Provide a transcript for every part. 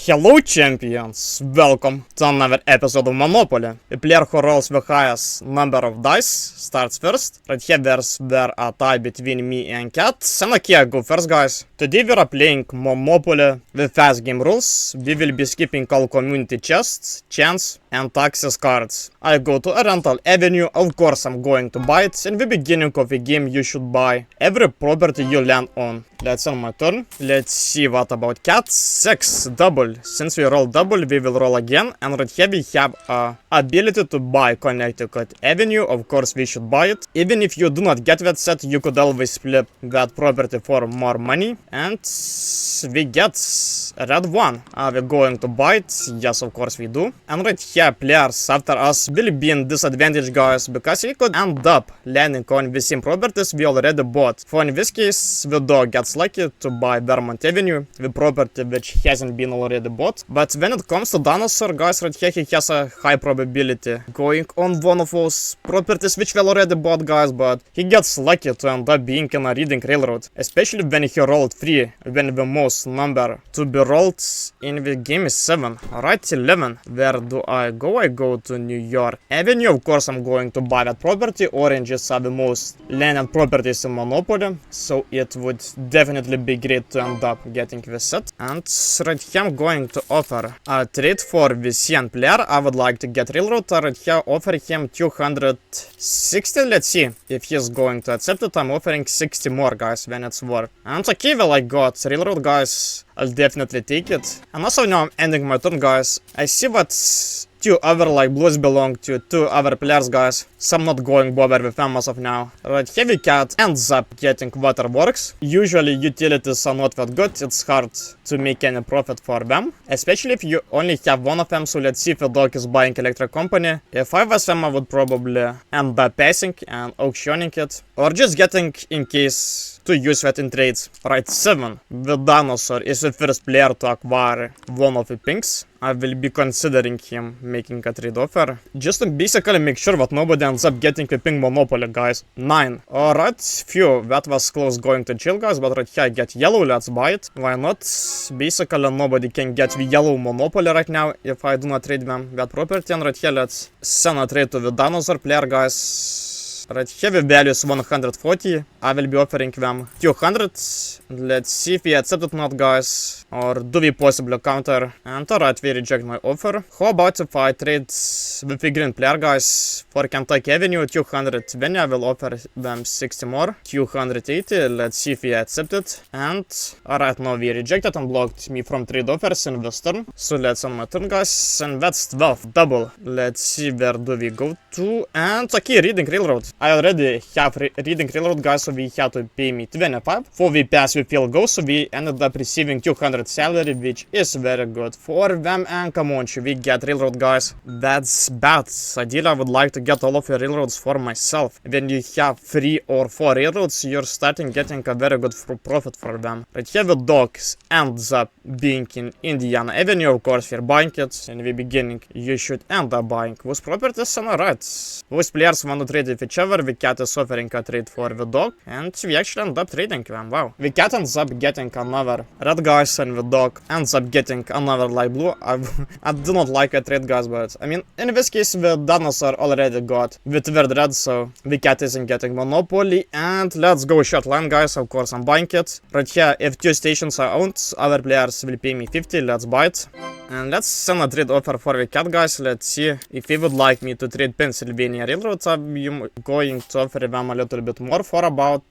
Hello champions, welcome to another episode of Monopoly. The player who rolls the highest number of dice starts first. Right here there's a tie between me and Cat. And okay, I go first, guys. Today we are playing Monopoly with fast game rules. We will be skipping all community chests, chance and taxes cards. I go to a rental avenue. Of course I'm going to buy it. In the beginning of the game you should buy every property you land on. That's on my turn. Let's see what about Cat. 6 double. Since we roll double, we will roll again. And right here we have ability to buy Connecticut Avenue. Of course we should buy it. Even if you do not get that set, you could always flip that property for more money. And we get a red one. Are we going to buy it? Yes, of course we do. And right here players after us will be in disadvantage, guys, because we could end up landing on the same properties we already bought. For in this case, the dog gets lucky to buy Vermont Avenue, the property which hasn't been already bought. But when it comes to Dinosaur, guys, right here he has a high probability going on one of those properties which we already bought, guys, but he gets lucky to end up being in a reading railroad, especially when he rolled 3, when the most number to be rolled in the game is 7. Alright, 11. Where do I go? I go to New York Avenue. Of course I'm going to buy that property. Oranges are the most landed properties in Monopoly, so it would definitely be great to end up getting the set. And right here I'm going to offer a trade for the CN player. I would like to get railroad. Right here offer him 260. Let's see if he's going to accept it. I'm offering 60 more, guys, when it's worth. And okay, well I got railroad, guys. I'll definitely take it. And also now I'm ending my turn, guys. I see what 2 other blues belong to 2 other players, guys, so I'm not going bother with them as of now. Right, Heavy Cat ends up getting waterworks. Usually utilities are not that good, it's hard to make any profit for them, especially if you only have one of them. So let's see if the dog is buying electric company. If I was them, I would probably end up passing and auctioning it, or just getting in case to use that in trades. Right, 7. The Dinosaur is the first player to acquire one of the pinks. I will be considering him making a trade offer, just to basically make sure that nobody ends up getting a pink Monopoly, guys. 9. Alright, phew, that was close going to jail, guys, but right here I get yellow, let's buy it. Why not? Basically nobody can get the yellow Monopoly right now if I do not trade them that property. And right here let's send a trade to the Dinosaur player, guys. Right here the value is 140. I will be offering them 200. Let's see if we accept it or not, guys, or do we possibly counter. And alright, we reject my offer. How about if I trade with the green player, guys, for Kentucky Avenue 200. Then I will offer them 60 more, 280. Let's see if we accept it. And alright, now we rejected and blocked me from trade offers in this turn. So let's on my turn, guys, and that's 12 double. Let's see where do we go to. And okay, reading railroad. I already have reading railroad, guys, so we have to pay me 25 for the pass we feel go. So we ended up receiving 200 salary, which is very good for them. And come on, should we get railroad, guys? That's bad. Ideally I would like to get all of the railroads for myself. When you have 3 or 4 railroads, you're starting getting a very good profit for them. Right here the dogs ends up being in Indiana Avenue. Of course we're buying it. In the beginning you should end up buying those properties. And alright, those players want to trade with each other. The cat is offering a trade for the dog, and we actually end up trading them. Wow. The cat ends up getting another red, guys, and the dog ends up getting another light blue. I do not like a trade, guys, but I mean, in this case the dinosaur already got the third red, so the cat isn't getting Monopoly. And let's go short line, guys. Of course I'm buying it. Right here, if 2 stations are owned, other players will pay me 50. Let's buy it. And let's send a trade offer for the cat, guys. Let's see if he would like me to trade Pennsylvania Railroad. I'm going to offer them a little bit more for about,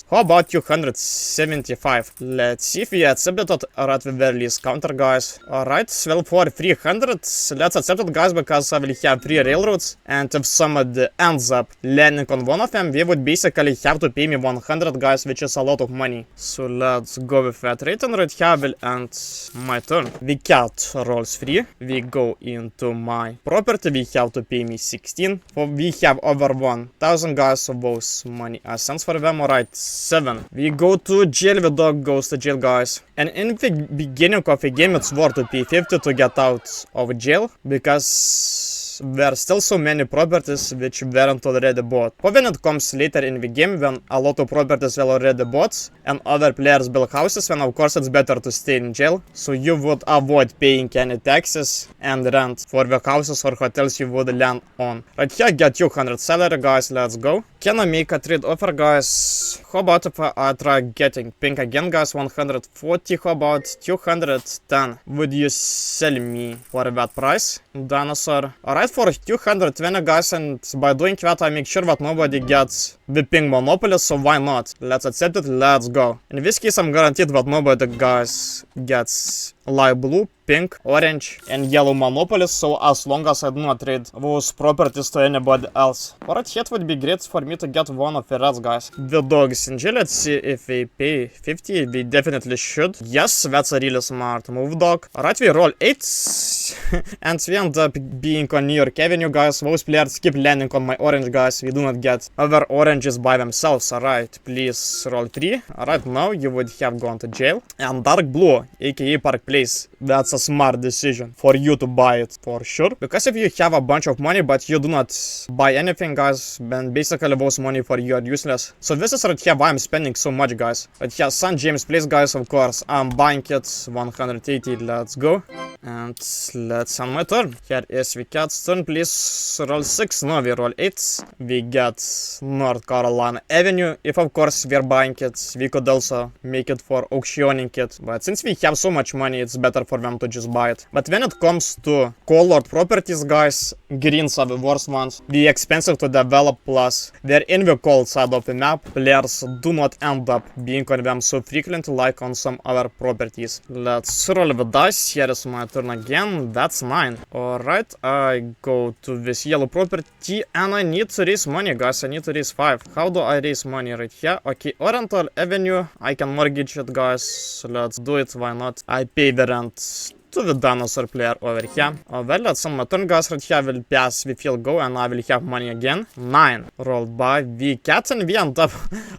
how about 275. Let's see if we accept it or at the very least counter, guys. Alright, well, for 300, let's accept it, guys, because I will have 3 railroads, and if somebody ends up landing on one of them, we would basically have to pay me 100, guys, which is a lot of money. So let's go with that rate, and right here I will end my turn. The cat rolls 3. We go into my property. We have to pay me 16. For we have over 1,000, guys, so those money are cents for them. Alright, 7. We go to jail. The dog goes to jail, guys. And in the beginning of the game, it's worth to pay 50 to get out of jail, because were still so many properties which weren't already bought. But when it comes later in the game, when a lot of properties were already bought and other players build houses, then of course it's better to stay in jail, so you would avoid paying any taxes and rent for the houses or hotels you would land on. Right here, get 200 salary, guys, let's go. Can I make a trade offer, guys? How about if I try getting pink again, guys? 140, how about 210? Would you sell me for that price, dinosaur? Alright, for 220, guys, and by doing that I make sure that nobody gets the pink monopoly, so why not? Let's accept it, let's go. In this case, I'm guaranteed that nobody, guys, gets light blue, pink, orange, and yellow monopolies, so as long as I do not trade those properties to anybody else. Alright, it would be great for me to get one of the reds, guys. The dogs in jail, let's see if they pay 50, they definitely should. Yes, that's a really smart move, dog. Alright, we roll 8, and we end up being on New York Avenue, guys. Those players keep landing on my orange, guys. We do not get other oranges by themselves. Alright, please roll 3. Alright, now you would have gone to jail. And dark blue, aka Park Place. That's a smart decision for you to buy it, for sure. Because if you have a bunch of money but you do not buy anything, guys, then basically those money for you are useless. So this is right here why I'm spending so much, guys. Right here, St. James Place, guys, of course. I'm buying it, 180, let's go. And let's end my turn. Here is the cat's turn, please roll 6. No, we roll 8. We get North Carolina Avenue. If of course we're buying it, we could also make it for auctioning it. But since we have so much money, it's better for them to just buy it. But when it comes to colored properties, guys, greens are the worst ones. They're expensive to develop, plus they're in the cold side of the map. Players do not end up being on them so frequently like on some other properties. Let's roll the dice. Here is my turn again. That's mine. Alright, I go to this yellow property and I need to raise money, guys. I need to raise 5. How do I raise money? Right here. Okay, Oriental Avenue. I can mortgage it, guys. Let's do it. Why not? I pay the rent to the dinosaur player over here. Well, let's end my turn, guys. Right here I will pass the field goal and I will have money again. 9. Rolled by the cat and we end up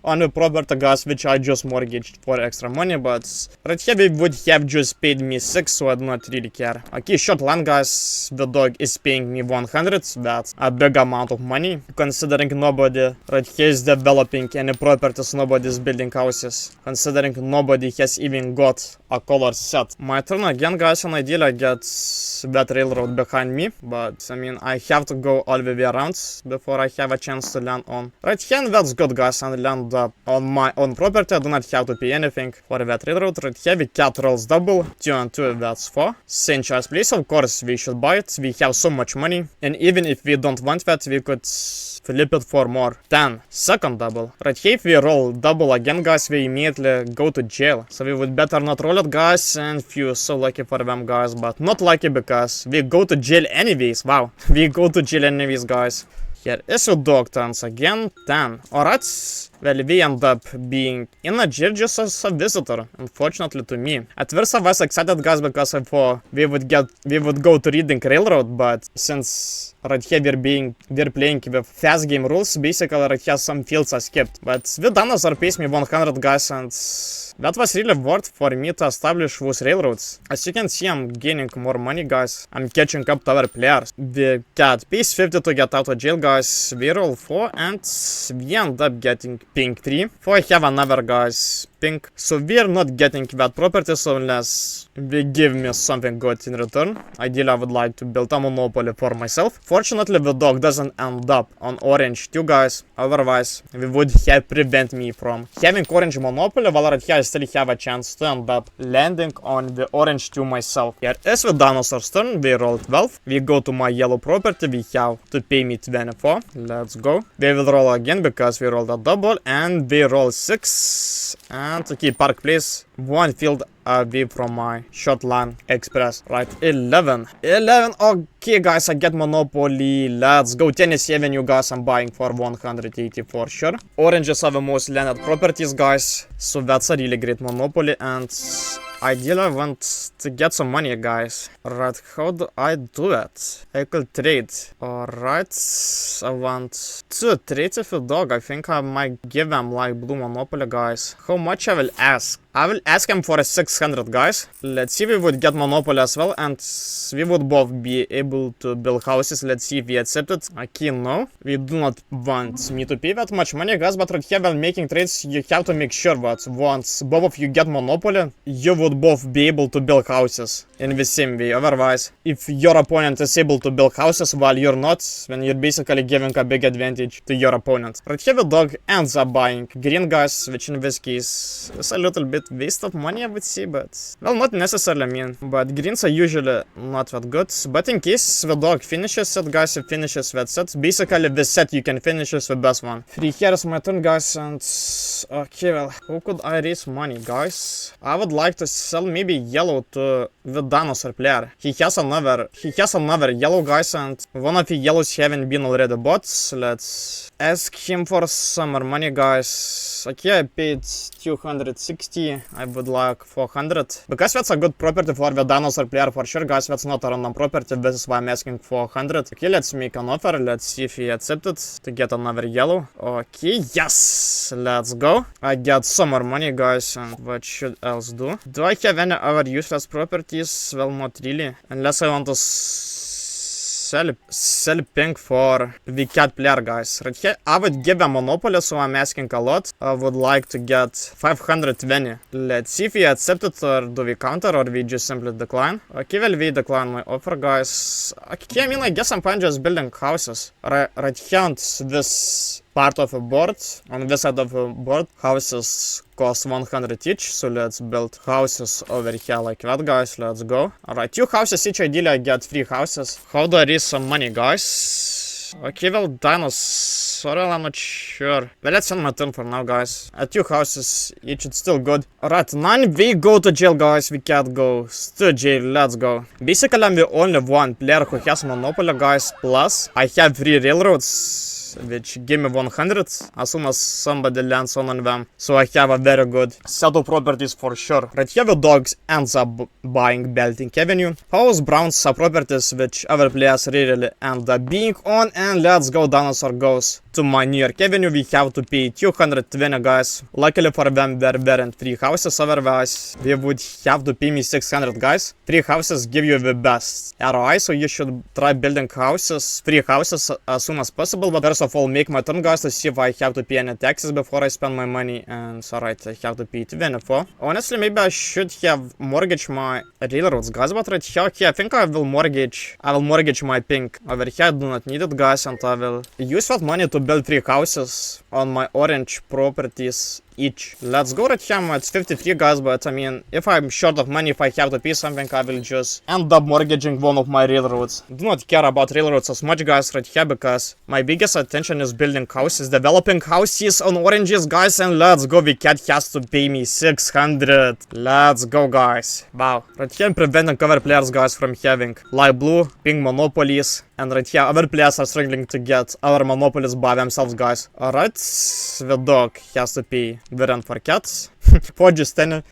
on a property, guys, which I just mortgaged for extra money, but right here they would have just paid me 6, so I do not really care. Okay, short land, guys. The dog is paying me 100. That's a big amount of money, considering nobody right here is developing any properties, nobody is building houses, considering nobody has even got a color set. My turn again, guys. And ideally I get that railroad behind me, but I mean I have to go all the way around before I have a chance to land on right here, and that's good, guys, and land up on my own property. I do not have to pay anything for that railroad. Right here the cat rolls double, 2 and 2, that's 4. St. Charles Place, of course we should buy it. We have so much money, and even if we don't want that, we could flip it for more. 10. Second double. Right here if we roll double again, guys, we immediately go to jail, so we would better not roll it, guys, and few so lucky for them, guys, but not lucky because we go to jail anyways. Wow, we go to jail anyways, guys. Here is your dog turns again. 10. Alright, well, we end up being in a jail just as a visitor, unfortunately to me. At first I was excited, guys, because I thought we would go to Reading Railroad, but since right here we're playing with fast game rules, basically right here some fields are skipped. But the dinosaur pays me 100, guys, and that was really worth for me to establish those railroads. As you can see, I'm gaining more money, guys. I'm catching up to other players. The cat pays 50 to get out of jail, guys. We roll 4 and we end up getting pink 3. For I have another, guys, pink. So we're not getting that property, so unless they give me something good in return. Ideally I would like to build a monopoly for myself. Fortunately the dog doesn't end up on orange 2, guys. Otherwise we would have prevent me from having orange monopoly, while right here I still have a chance to end up landing on the orange 2 myself. Here is the dinosaur's turn. We roll 12. We go to my yellow property. We have to pay me 24. Let's go. We will roll again because we rolled a double, and we roll 6. And okay, Park Place, 1 field away from my Shotland Express. Right, 11. Okay, guys, I get monopoly. Let's go. Tennessee Avenue, guys, I'm buying for 180 for sure. Oranges are the most landed properties, guys, so that's a really great monopoly, and ideally I want to get some money, guys. Right, how do I do it? I could trade. Alright, I want to trade with a dog. I think I might give them like blue monopoly, guys. How much I will ask? I will ask him for a 600, guys. Let's see if we would get monopoly as well, and we would both be able to build houses. Let's see if we accept it. Okay, no. We do not want me to pay that much money, guys, but right here when making trades, you have to make sure that once both of you get monopoly, you would both be able to build houses in the same way. Otherwise, if your opponent is able to build houses while you're not, then you're basically giving a big advantage to your opponent. Right here the dog ends up buying green, guys, which in this case is a little bit waste of money, I would say, but well, not necessarily, I mean, but greens are usually not that good. But in case the dog finishes it, guys, it finishes that set. Basically the set you can finish is the best one. 3 here is my turn, guys, and okay, well, how could I raise money, guys? I would like to sell maybe yellow to the dinosaur player. He has another yellow, guys, and one of the yellows haven't been already bought. Let's ask him for some more money, guys. Okay, I paid 260. I would like 400. Because that's a good property for the dinosaur player for sure, guys. That's not a random property. This is why I'm asking 400. Okay, let's make an offer. Let's see if he accepted to get another yellow. Okay, yes. Let's go. I got some more money, guys. And what should else do? Do I have any other useless properties? Well, not really. Unless I want to sell pink for the cat player, guys. Right here, I would give a monopoly, so I'm asking a lot. I would like to get 520. Let's see if we accept it, or do we counter, or we just simply decline. Okay, well, we decline my offer, guys. Okay, I mean, I guess I'm fine just building houses. Right here on this part of a board, on this side of a board, houses cost 100 each, so let's build houses over here like that, guys. Let's go. Alright, 2 houses each. Ideally I get 3 houses. How do I raise some money, guys? Okay, well, dinosaur, I'm not sure. Well, let's end my turn for now, guys. At 2 houses each, it's still good. Alright, 9, we go to jail, guys. We can't go to jail. Let's go. Basically, I'm the only one player who has monopoly, guys. Plus, I have 3 railroads, which give me 100 as soon as somebody lands on them. So I have a very good set of properties for sure. Right here the dogs ends up buying Belting Avenue. House Browns are properties which other players really end up being on. And let's go, dinosaur goes to my New York Avenue. We have to pay 220, guys. Luckily for them there weren't 3 houses, otherwise they would have to pay me 600, guys. 3 houses give you the best ROI, so you should try building houses, 3 houses as soon as possible. But first of all, make my turn, guys, to see if I have to pay any taxes before I spend my money. And alright, I have to pay 24. Honestly, maybe I should have mortgaged my railroads, guys, but right here, okay, I think I will mortgage my pink. Over here I do not need it, guys, and I will use that money to build 3 houses on my orange properties each. Let's go right here. It's 53, guys, but I mean, if I'm short of money, if I have to pay something, I will just end up mortgaging one of my railroads. Do not care about railroads as much, guys, right here, because my biggest attention is building houses, developing houses on oranges, guys, and let's go. The cat has to pay me 600. Let's go, guys. Wow. Right here I'm preventing other players, guys, from having light blue, pink monopolies. And right here, other players are struggling to get our monopolies by themselves, guys. Alright, the dog has to pay the rent for cats. 4 just 10,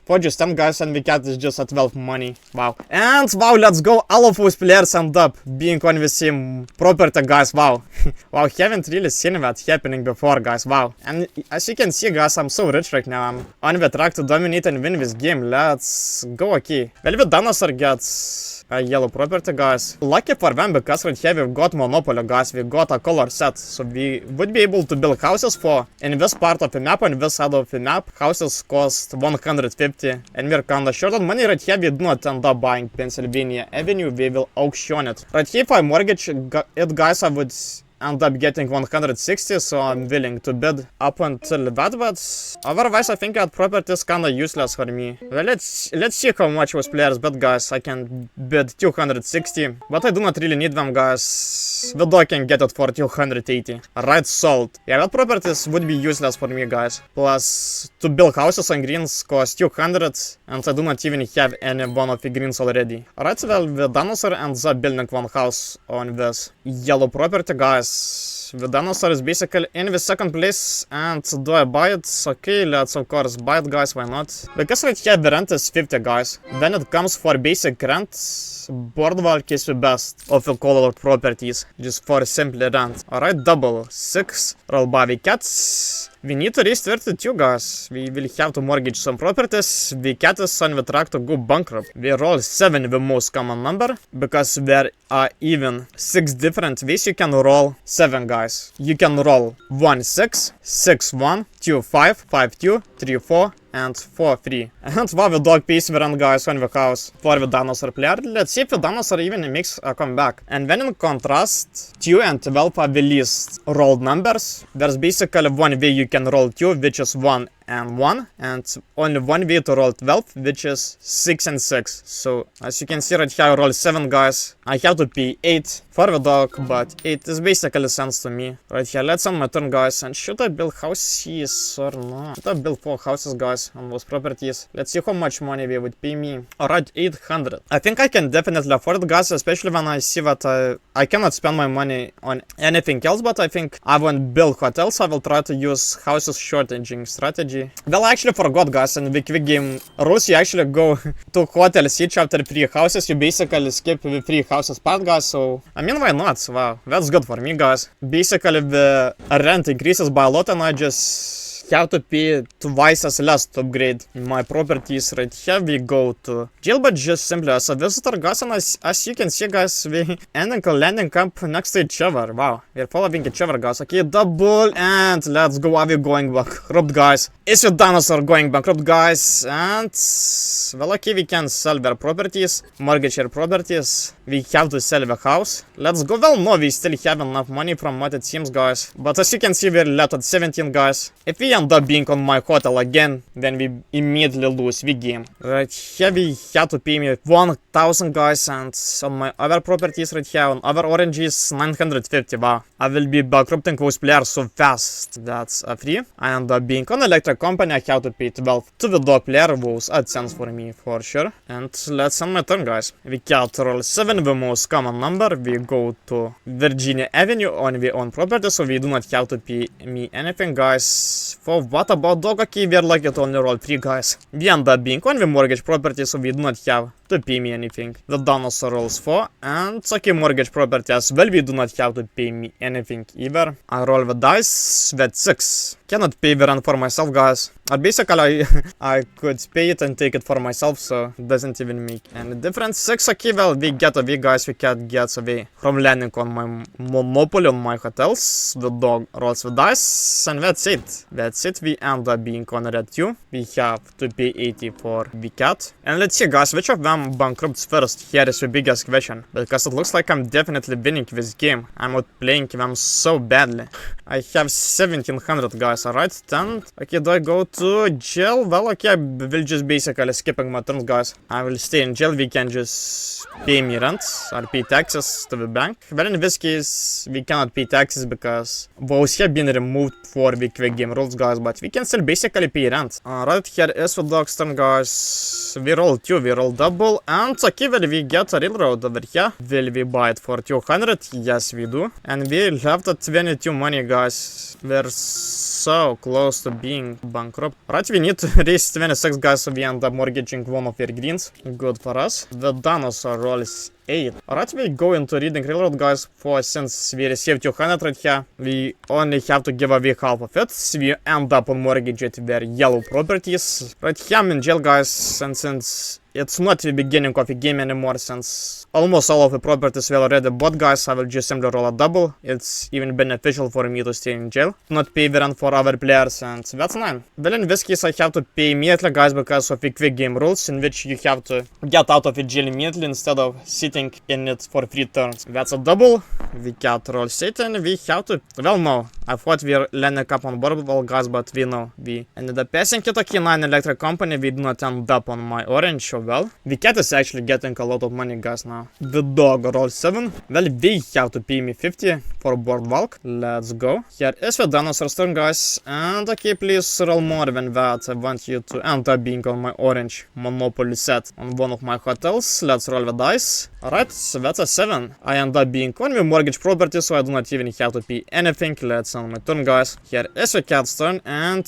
guys, and the cat is just at 12 money. Wow. And wow, let's go. All of those players end up being on the same property, guys. Wow. Wow, haven't really seen that happening before, guys. Wow. And as you can see, guys, I'm so rich right now. I'm on the track to dominate and win this game. Let's go. Okay. Well, the dinosaur gets a yellow property, guys. Lucky for them, because right here we've got monopoly, guys. We got a color set, so we would be able to build houses for in this part of the map and this side of the map. Houses cost 150, and we're kinda short on money. Right here we do not end up buying Pennsylvania Avenue. We will auction it. Right here, if I mortgage it, guys, I would end up getting 160, so I'm willing to bid up until that, but otherwise I think that property is kinda useless for me. Well, let's see how much was players bid, guys. I can bid 260, but I do not really need them, guys. The dog can get it for 280. Right, sold. Yeah, that properties would be useless for me, guys. Plus, to build houses on greens cost 200, and I do not even have any one of the greens already. Alright, well, the dinosaur ends up building one house on this yellow property, guys. guys. The dinosaur is basically in the second place, and do I buy it? Okay, let's of course buy it, guys, why not? Because right here the rent is 50, guys. When it comes for basic rent, Boardwalk is the best of the colored properties, just for simply rent. Alright, double 6, roll by the cats. We need to raise 32, guys. We will have to mortgage some properties. The cat is on the track to go bankrupt. We roll 7, the most common number, because there are even 6 different ways you can roll 7, guys. You can roll 1 6, 6 1, 2 5, 5 2, 3 4, and 4 3. And while the dog pays the rent, guys, on the house for the dinosaur player, let's see if the dinosaur even makes a comeback. And when in contrast, 2 and 12 are the least rolled numbers. There's basically one way you can roll 2, which is 1 and 1, and only one way to roll 12, which is 6 and 6. So as you can see right here, I roll 7, guys. I have to pay 8 for the dog, but 8 is basically sense to me. Right here, let's end my turn, guys. And should I build houses or not? Should I build 4 houses, guys, on those properties? Let's see how much money they would pay me. Alright, 800. I think I can definitely afford it, guys, especially when I see that I cannot spend my money on anything else, but I think I won't build hotels. I will try to use houses shortaging strategy. Well, I actually forgot, guys, in the quick game rules, you actually go to hotels each after 3 houses. You basically skip the 3 houses part, guys, so I mean, why not? Wow, that's good for me, guys. Basically, the rent increases by a lot, and I just have to pay twice as less to upgrade my properties. Right here we go to jail, but just simply as a visitor, guys, and as you can see, guys, we ending a landing camp next to each other. Wow, we're following each other, guys. Okay, double, and let's go. Are we going bankrupt, guys? Is your dinosaur going bankrupt, guys? And well, okay, we can sell their properties, mortgage their properties. We have to sell the house. Let's go. Well, no, we still have enough money from what it seems, guys. But as you can see, we're left at 17, guys. If we end up being on my hotel again, then we immediately lose the game. Right here, we have to pay me 1000, guys, and on my other properties right here, on other oranges, 950. Wow, I will be bankrupting those players so fast. That's a free. I end up being on electric company. I have to pay 12 to the dog player. Those AdSense for me, for sure. And let's end my turn, guys. We can roll 7, the most common number. We go to Virginia Avenue on the own property, so we do not have to pay me anything, guys. For what about dog? Okay, we're lucky to only roll 3, guys. We end up being on the mortgage property, so we do not have to pay me anything. The dinosaur rolls 4, and okay, mortgage property as well. We do not have to pay me anything either. I roll the dice, that's 6. Cannot pay the rent for myself, guys. Basically, I could pay it and take it for myself, so it doesn't even make any difference. 6, okay, well, we get away, guys. We can't get away from landing on my monopoly on my hotels. The dog rolls the dice, and that's it. That's it. We end up being on red 2. We have to pay 80 for the cat. And let's see, guys, which of them bankrupts first? Here is the biggest question, because it looks like I'm definitely winning this game. I'm not playing them so badly. I have 1700, guys. Alright, 10. Okay, do I go to jail? Well, okay, I will just basically skipping my turns, guys. I will stay in jail. We can just pay me rent or pay taxes to the bank. Well, in this case, we cannot pay taxes because those have been removed for the quick game rules, guys, but we can still basically pay rent. Alright, here is the dog's turn, guys. We roll 2, we roll double, and okay, will we get a railroad over here? Will we buy it for 200? Yes, we do. And we left at 22 money, guys. We're so close to being bankrupt. Right, we need to raise 26, guys, so we end up mortgaging one of your greens. Good for us. The dinosaur rolls 8. Alright, we go into reading railroad, guys, for since we received 200 right here, we only have to give away half of it. So we end up on mortgage at their yellow properties. Right here I'm in jail, guys, and since it's not the beginning of the game anymore, since almost all of the properties were already bought, guys, I will just simply roll a double. It's even beneficial for me to stay in jail, not pay the rent for other players, and that's 9. Well, in this case, I have to pay immediately, guys, because of the quick game rules, in which you have to get out of the jail immediately instead of sitting in it for 3 turns. That's a double. We can't roll Satan. We have to, well, no, I thought we were landing up on board, guys, but we know we ended up passing it. Okay, 9 electric company. We did not end up on my orange, so well, the cat is actually getting a lot of money, guys, now. The dog rolls 7. Well, they have to pay me 50 for boardwalk. Let's go. Here is the dinosaur turn, guys, and okay, please roll more than that. I want you to end up being on my orange monopoly set on one of my hotels. Let's roll the dice. Alright, so that's a 7. I end up being on the mortgage property, so I do not even have to pay anything. Let's end my turn, guys. Here is a cat's turn, and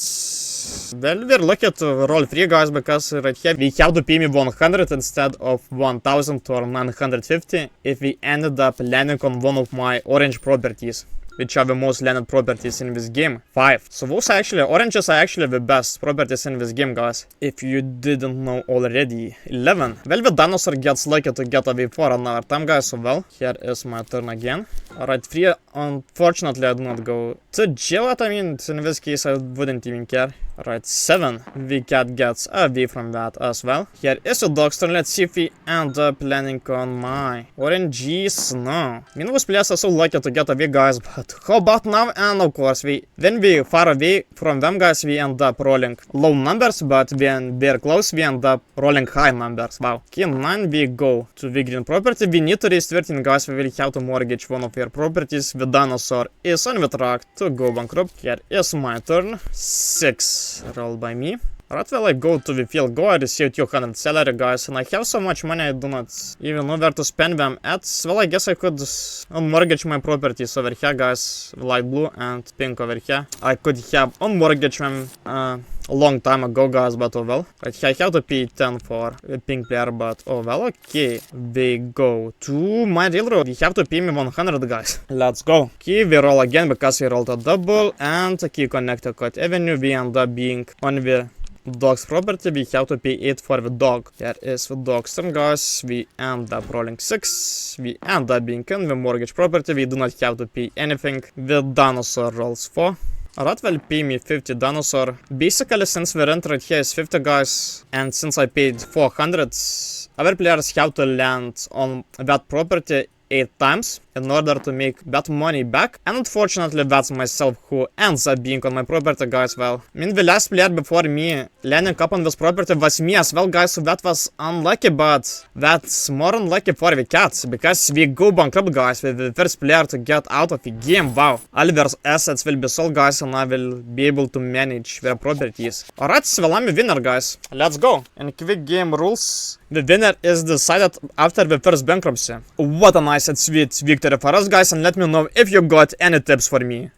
well, we're lucky to roll 3, guys, because right here we have to pay me 100 instead of 1000 or 950 if we ended up landing on one of my orange properties, which are the most landed properties in this game. 5. So those oranges are actually the best properties in this game, guys, if you didn't know already. 11. Well, the dinosaur gets lucky to get away for another time, guys, so well, here is my turn again. Alright, 3. Unfortunately, I do not go to jail. I mean, in this case, I wouldn't even care. Alright, 7. The cat gets away from that as well. Here is a dog's turn. Let's see if we end up landing on my oranges. No. I mean, those players are so lucky to get away, guys, but how about now? And of course, when we far away from them, guys, we end up rolling low numbers, but when we're close, we end up rolling high numbers. Wow. Okay, 9, we go to the green property. We need to raise 13, guys. We will have to mortgage one of your properties. The dinosaur is on the track to go bankrupt. Here is my turn. 6. Roll by me. Alright, well, I go to the field goal. I received 200 salary, guys, and I have so much money I do not even know where to spend them at. Well, I guess I could unmortgage my properties over here, guys, light blue and pink over here. I could have unmortgaged them a long time ago, guys, but oh well. Right, I have to pay 10 for a pink player, but oh well. Okay, we go to my railroad. You have to pay me 100, guys. Let's go. Okay, we roll again because we rolled a double, and okay, connected Code Avenue. We end up being on the dog's property. We have to pay 8 for the dog. Here is the dog's turn, guys. We end up rolling 6. We end up being in the mortgage property. We do not have to pay anything. The dinosaur rolls 4. Alright, well, pay me 50 dinosaur. Basically, since the rent right here is 50, guys, and since I paid 400, other players have to land on that property 8 times in order to make that money back. And unfortunately, that's myself who ends up being on my property, guys. Well, I mean, the last player before me landing up on this property was me as well, guys, so that was unlucky, but that's more unlucky for the cats, because we go bankrupt, guys, with the first player to get out of the game. Wow. All their assets will be sold, guys, and I will be able to manage their properties. Alright, so well, I'm a winner, guys. Let's go. In quick game rules, the winner is decided after the first bankruptcy. What a nice and sweet victory for us, guys, and let me know if you got any tips for me.